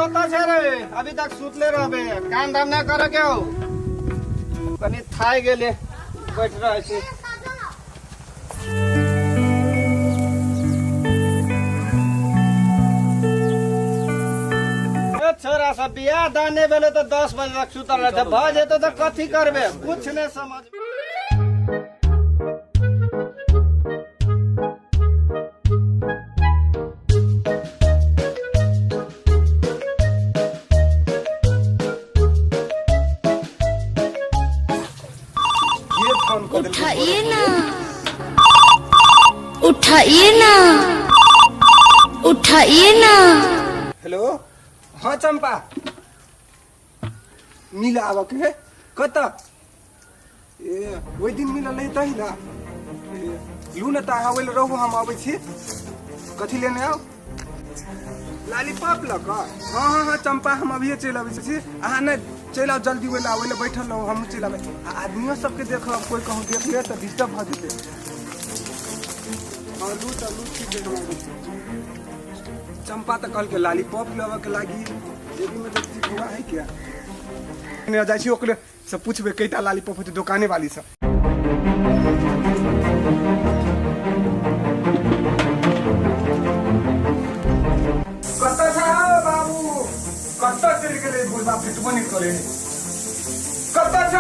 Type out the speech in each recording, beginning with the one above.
कता छे रे अभी तक सुतले रहबे काम धाम ना करे के हो कनी थाई गेले बैठ रहे छी छोरा सब बियाह दाने बेले तो 10 बजे तक सुतल रहते भ जेतो तो कथी करबे कुछ नहीं समझ उठाइए ना उठाइए ना उठाइए ना। हेलो हाँ चंपा मिला आब के कत ए ओइ दिन मिला ले तही ना लू न ता आवे ले रहू हम आबै छी कथि लेने आओ लॉलीपॉप ल क हां चंपा हम अभी चल आबै छी अहाँ न चल आओ जल्दी वेला आवे ले बैठल रहू हम चल आबै आदमियों सबके देखो कोई कहूं देख ले त डिस्टर्ब भ जेते हां लू ठीक है चंपा तो कल के लॉलीपॉप लेवा के लागी जेबी में तो ठीक हुआ है क्या ने जाई छी ओकरे से पूछबे कईटा लॉलीपॉप होते दुकाने वाली से कत छ बाबू कत चल गेले बुढ़बा फिटबनी करे कत छ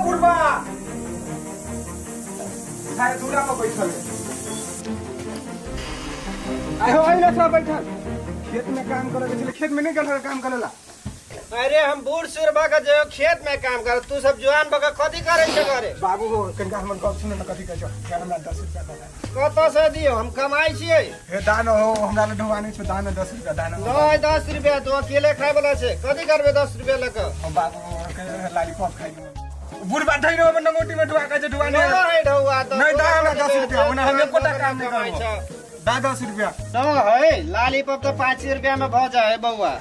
बुढ़बा खाए दूरा पर बैठल आयो आइला छ बैठल खेत में काम करे के खेत में नहीं गल काम करेला अरे हम बूढ़ सुरबा का जो खेत में काम कर तू सब जवान बका कथी करे छे करे बाबू कनका हमर गप सुने न कथी कहै छ क्या हमरा 10 रुपया दे कत से दियो हम कमाई छिए हे दान हो हमरा ले ढवानी छ दान 10 रुपया दान नहीं 10 रुपया तो अकेले खाए वाला छे कथी करबे 10 रुपया लेके बाबू के लॉलीपॉप खाई बुढ़बा धइरो में नंगोटी में ढुआ के ढुआ नहीं ढुआ तो नहीं दान 10 रुपया ओना हम एकोटा काम नहीं करबो 10 रुपया न है लॉलीपॉप तो 5 रुपया में भ जाए बउआ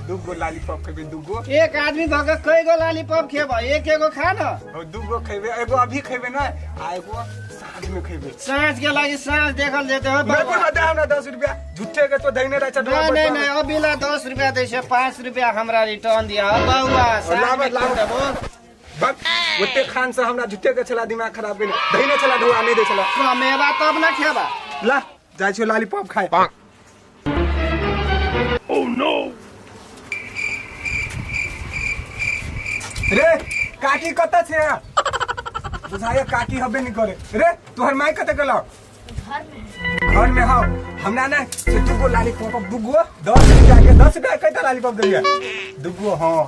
दुगो लॉलीपॉप खेबे दुगो एक आदमी भग कई गो लॉलीपॉप खेबा एक एगो खा ना और दुगो खेबे एगो अभी खेबे ना आ एगो साँझ में खेबे साँझ के लागी साँझ देखल जेते हो बाबू दे हमरा 10 रुपया झूठे के तो धइने रह छ नहीं अबिला 10 रुपया दै छै 5 रुपया हमरा रिटर्न दिया बउआ लाभ देबो बक ओते खान से हमरा झूठे के छला दिमाग खराब भेल धइने छला ढुआ नहीं दे छला कमेबा तब ना खेबा ला जाय छ लॉलीपॉप खाए ओह नो रे काकी कत छे बुझाया काकी हबे नहीं करे रे तोहर माई कत गेलो घर में हां हमरा ना से दुगो लॉलीपॉप दुगो 10 रुपया के 10 रुपया कईटा लॉलीपॉप दे दुगो हां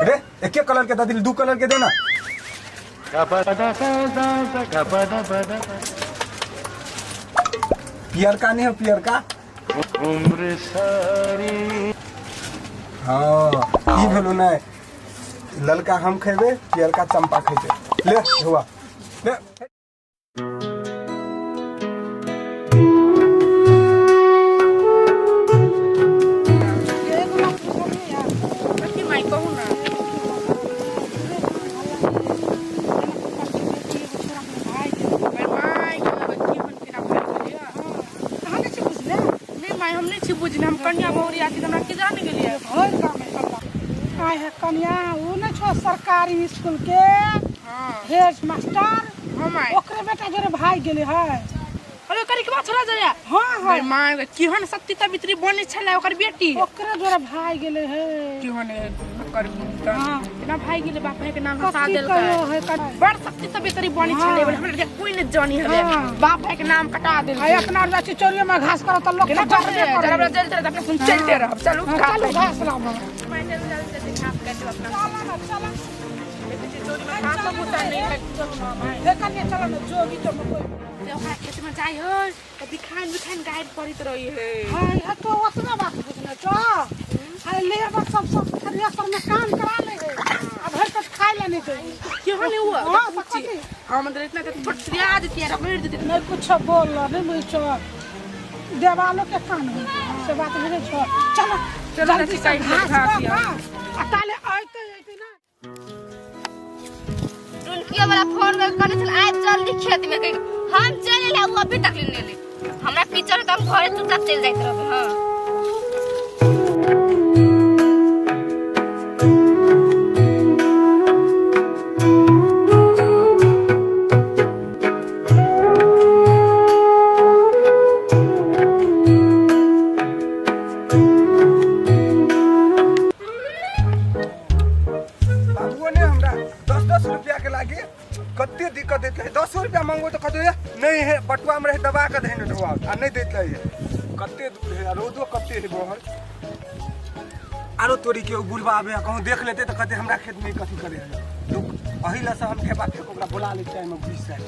रे एक कलर के दिल दू कलर के दे ना पियर का नहीं है पियर का उम्र सारी हां ई भेलो ना ललका हम खेबे पियरका चंपा खेबे ले हुआ ले हम कन्या बहुरी आती हमरा के जाने के लिए और काम है आए है कन्या उ न छो सरकारी स्कूल के हां हेड मास्टर हम ओकरे बेटा जरे भाई गेले है अरे करी के बात छला जाया हां हां मां केहन शक्ति तबित्री बने छला ओकर बेटी ओकरे जरे भाई गेले है केहन ओकर ना भाई गेले बाप के नाम हसा देल है बड़ शक्ति तबित्री बने छले हमरा कोई न जानी है बाप के नाम कटा देल है अपना जाची चोरिया में घास करो त लोग जरा जल्दी चल अपने सुन चलते रह चलो घास लाओ मैं जल्दी घास काट अपना चला चोरी में घास तो बुता नहीं है हे कन्या चलो न जोगी तो कोई ओकरा खेत में जाई हो त बिखान गाइड पड़ित रही है हां तो ओतना बात बुझना छ हां लेबर सब खरिया पर में काम करा ले है अब हर कुछ खाए ले नहीं चाहिए क्यों नहीं हुआ हां पक्का हां मतलब इतना तो फटरिया देती है रगड़ देती नहीं कुछ बोल नहीं मुझे छ देवालों के कान से बात मुझे छ चलो जल्दी से घास अकाले आते ना रुनकिया वाला फोन करने चल आए जल्दी खेत में गई हम चले ले कभी तक ले हमरा पीछे तो हम घरे चुपचाप चल जाइत रहबे हां कते दिक्कत देते है 10 रुपया मांगो तो कहते नहीं है बटुआ में रहे दबा के देने ढोआ आ नहीं देते है कते दूर है रोदो कते है बहर आरो तोरी के बुढ़वा आवे कहूं देख लेते तो कहते हमरा खेत में कथी करे है लोग अही ला से हम खेबा के ओकरा बुला ले चाय में घुस जाए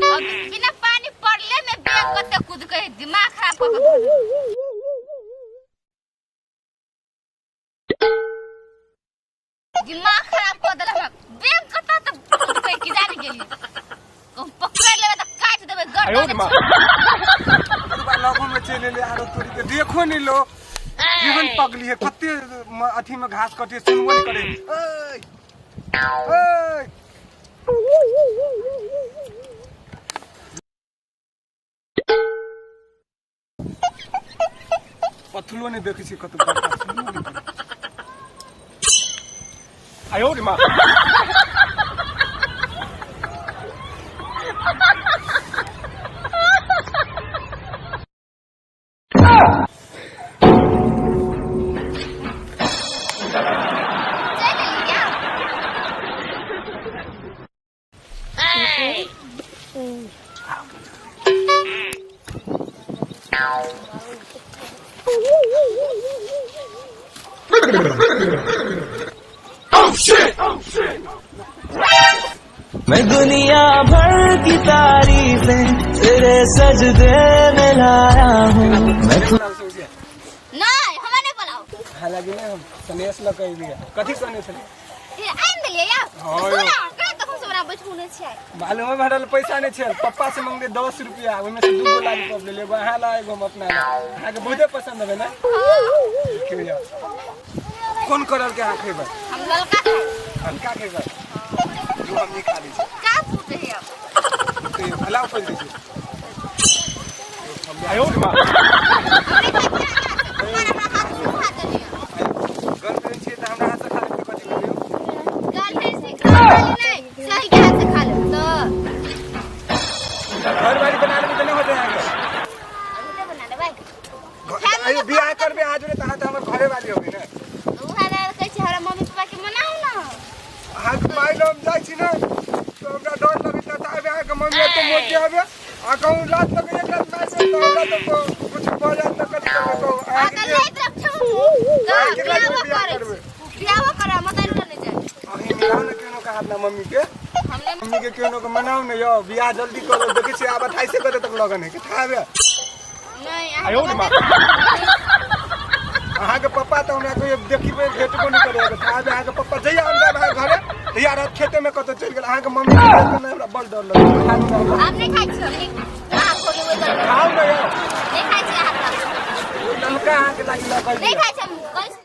अब बिना पानी पड़ले में बैग कते कूद के दिमाग खराब कर के दिमाग खराब कर देला हम बैग कता त कूद के की जाने गेली हम पकड़ लेबे त काट देबे बुढ़वा लगो में चले ले आरो तोरी के देखो नहीं लो जीवन पगली है कते अथी में घास कटे सुनबो नहीं करे ओए पथलो नहीं देखी छी कत आयो रे मां मैं दुनिया भर की तारीफें तेरे सजदे में लाया हूँ मैं नहीं हमें नहीं बुलाओ हालांकि ना हम सनेस लकई लिया कथी सनेस है ये आइन देलिए या हाँ, सुना का त हम हमरा बैठुने छै मालूम है भरल पैसा नहीं छल पप्पा से मांगे 10 रुपया ओमे से 2 लाख ले लेबो हां ला एगो हम अपना ला के बहुते पसंद है ना क्यों कौन करल के आंख है हम ललका खाए हल्का के जो हम नहीं खा ली का फूट है अब तो भला ऊपर दीजिए आयो रे मां गर्लफ्रेंड छे त हमरा हाथ से खा ले कथी करियो गर्लफ्रेंड से खा नहीं सही के हाथ से खा ले तो घर बाड़ी बना ले तो नहीं हो जाएगा हमने बना ले भाई आयो बियाह करबे आज रे तहां त हमर घरे वाली होगी ना उहाना कहै छै हमरा मम्मी पापा के मनाऊ ना हाथ माइल हम जाय छी ना तो हमरा डर लगत त आबे आ के मम्मी तो मोटे आबे आ कहूं लात लगे एक रात मार से तो हमरा तो कुछ भ जात त कथी करबे तो आ त नहीं तरफ छौ बियाह करे मत नहीं जाए अही मिलाओ ना केनो का हाथ ना मम्मी के केनो को मनाओ ना यो बियाह जल्दी करो देखि छी आब 28 कते तक लगन है कि थाबे नहीं आयो रे मां अहाँ के पापा तो हमरा कोई देखिबे भेटबो नहीं करे थाबे अहाँ के पापा जइया अंदर भाई घरे तैया रात खेते में कत चल गेल अहाँ के मम्मी के देख के हमरा बड़ डर लगे आप नहीं खाई छी नहीं हां खोली वो कर खाओ ना यो नहीं खाई छी हाथ ललका अहाँ के लागी लगा नहीं खाई छी हम कैसे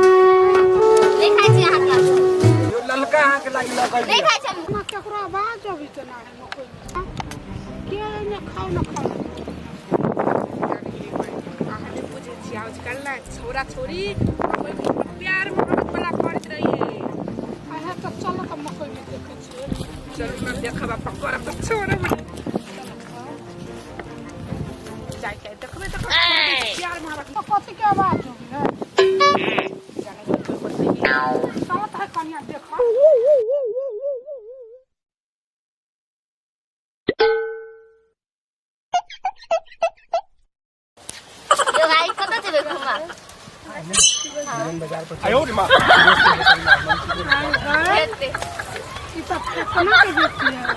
नहीं खाई छी हाथ यो ललका अहाँ के लागी लगा नहीं खाई छी हम ना केकरो आवाज अभी त ना है मकोई के ने खाओ ना खाओ कहानी पूछे छी आजकल ना छोरा छोरी कोई प्यार मोहब्बत वाला करत रही है आहा त चल के मकोई में देखे छी चल मैं देखबा पकड़ तो छोरा जाय के देखबे तो प्यार मोहब्बत कथी के आवाज होगी है जाने को बताइए साथ है कन्या देखो यो भाई कत जेबे घुमा आयो रे मां हेते ई सब केतना के बेटी है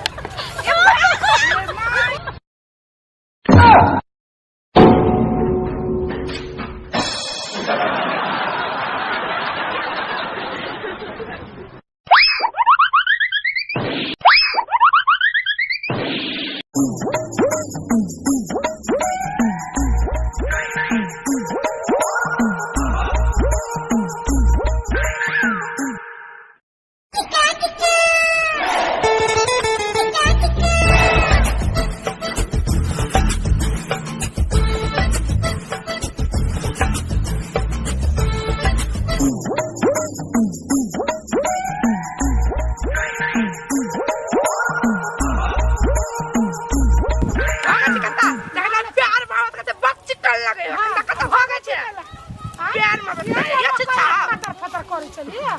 चलिए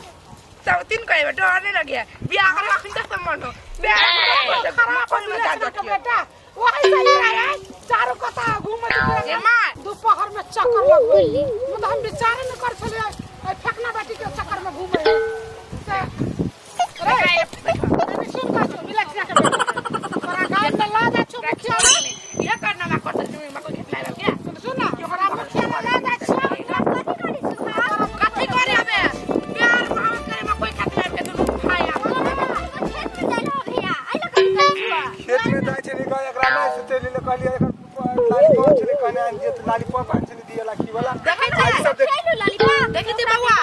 सब तीन कहे डरने लगे बियाह कर अखन तक मन हो बियाह खराब कर दिया का बेटा वही सही है चारों कथा घूम ए मां दोपहर में चक्कर लगवे मतलब हम विचार न कर छले फेकना बाटी के चक्कर में घूमे अरे सुन का जो मिला के तोरा गांव में ला जा छु मुखिया ये करना ना कर तुम मको घेतला रे क्या सुन ना ओकरा मुखिया में ला जा छु कथि करे हबे प्यार मोहब्बत करे में कोई खातिर के दुनु भाई आ खेत में जाइलो भैया आई लग कर खेत में जाय छै निका एकरा ना सुते ले कहलिए एकर लाली पॉप छै कने आन जे लाली पॉप आन छै दिया लाखी वाला देखे खेलू लॉलीपॉप देखि ती बउआ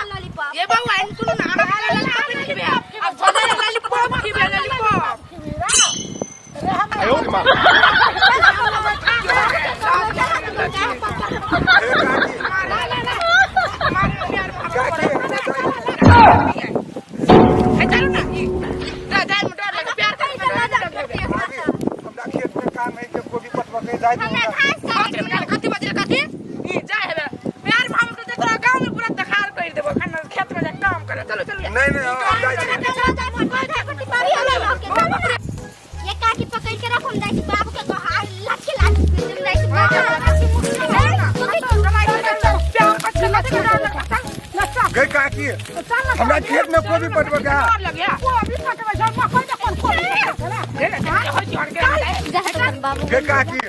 ये बउआ इन सुन ना हमरा लॉलीपॉप नहीं खिबे अब छोड़े लॉलीपॉप खिबे लॉलीपॉप आयो रे मां ए चलो ना ई जा मोटर लगे प्यार कर हमरा खेत में काम है के कोबी पटवा के जाय दूंगा कथि बजे कथि ई जाय हेबे प्यार मोहब्बत के तोरा गांव में पूरा दखार कर देबो खाना खेत में जा काम करे चलो चलो नहीं हम जाय छी ये काटी पकड़ के रख हम जाई बाबू के कहा लाठी लाठी फिर जाई बाबू गई काकी हमरा खेत में कोबी पटवा के लगे वो अभी पटवा जा मकई के कोन बाबू गई काकी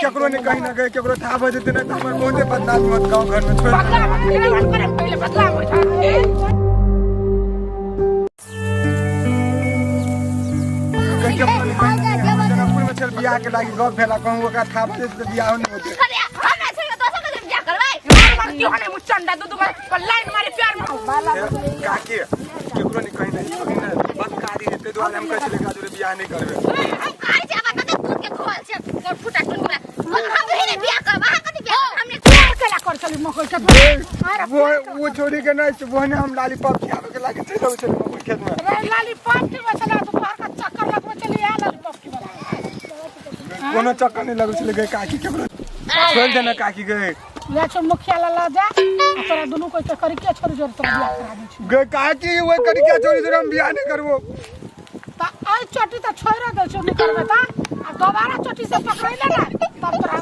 केकरो ने कहीं ना गए केकरो था बजे देना त हमर मुंह से बदनाम मत गांव घर में छोड़ पहले बदलाव हो जा जनकपुर में चल बियाह के लागी गप भेला कहूं ओकरा था बजे से बियाह नहीं होते अरे हम ऐसे तो सब के क्या करवाई क्यों हने मुचंडा दू पर लाइन मारे प्यार में काकी केकरो ने कहीं ना बदकारी हेते दुआरे हम कैसे लेका जोरे बियाह नहीं करबे आई जा बता दूध के खोल से फुटा टुन हम ही ने बियाह कर वहां कथि बियाह हमने क्या केला कर चली मकई के वो छोड़ी के नहीं वो ने हम लालीपॉप खियावे के लागे चलो चलो मकई खेत में रे लॉलीपॉप की बचला तो बाहर का चक्कर लगवे चली आ लॉलीपॉप की बना कोनो चक्कर नहीं लगो चले गए काकी केकरो छोड़ देना काकी गए ले छ मुखिया ला जा तोरा दोनों कोई के करी के छोड़ जोर तोरा बियाह करा दे छी गए काकी वो करी क्या छोड़ी से हम बियाह नहीं करबो ता आई चोटी त छोड़ दे छ नहीं करबे ता आ दोबारा चोटी से पकड़ले ना तब तोरा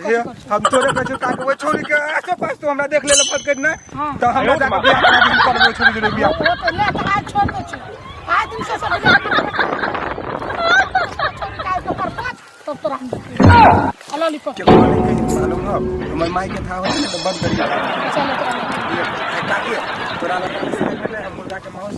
हे हम तोरे कहै काकी वो छोड़ी के ऐसे पास तो हमरा देख ले फट कर ना हां तो हमरा जाके बियाह करा दी करबो छोड़ी जोरे बियाह वो तो ले त आज छोड़ दे छी आज दिन से सब छोड़ी का तो पर पाँच तब तोरा हम लॉलीपॉप केकरो नहीं कहीं मालूम हो हमर माई के था हो तो बंद कर चलो तोरा काकी तोरा लगे हम मुर्गा के मांस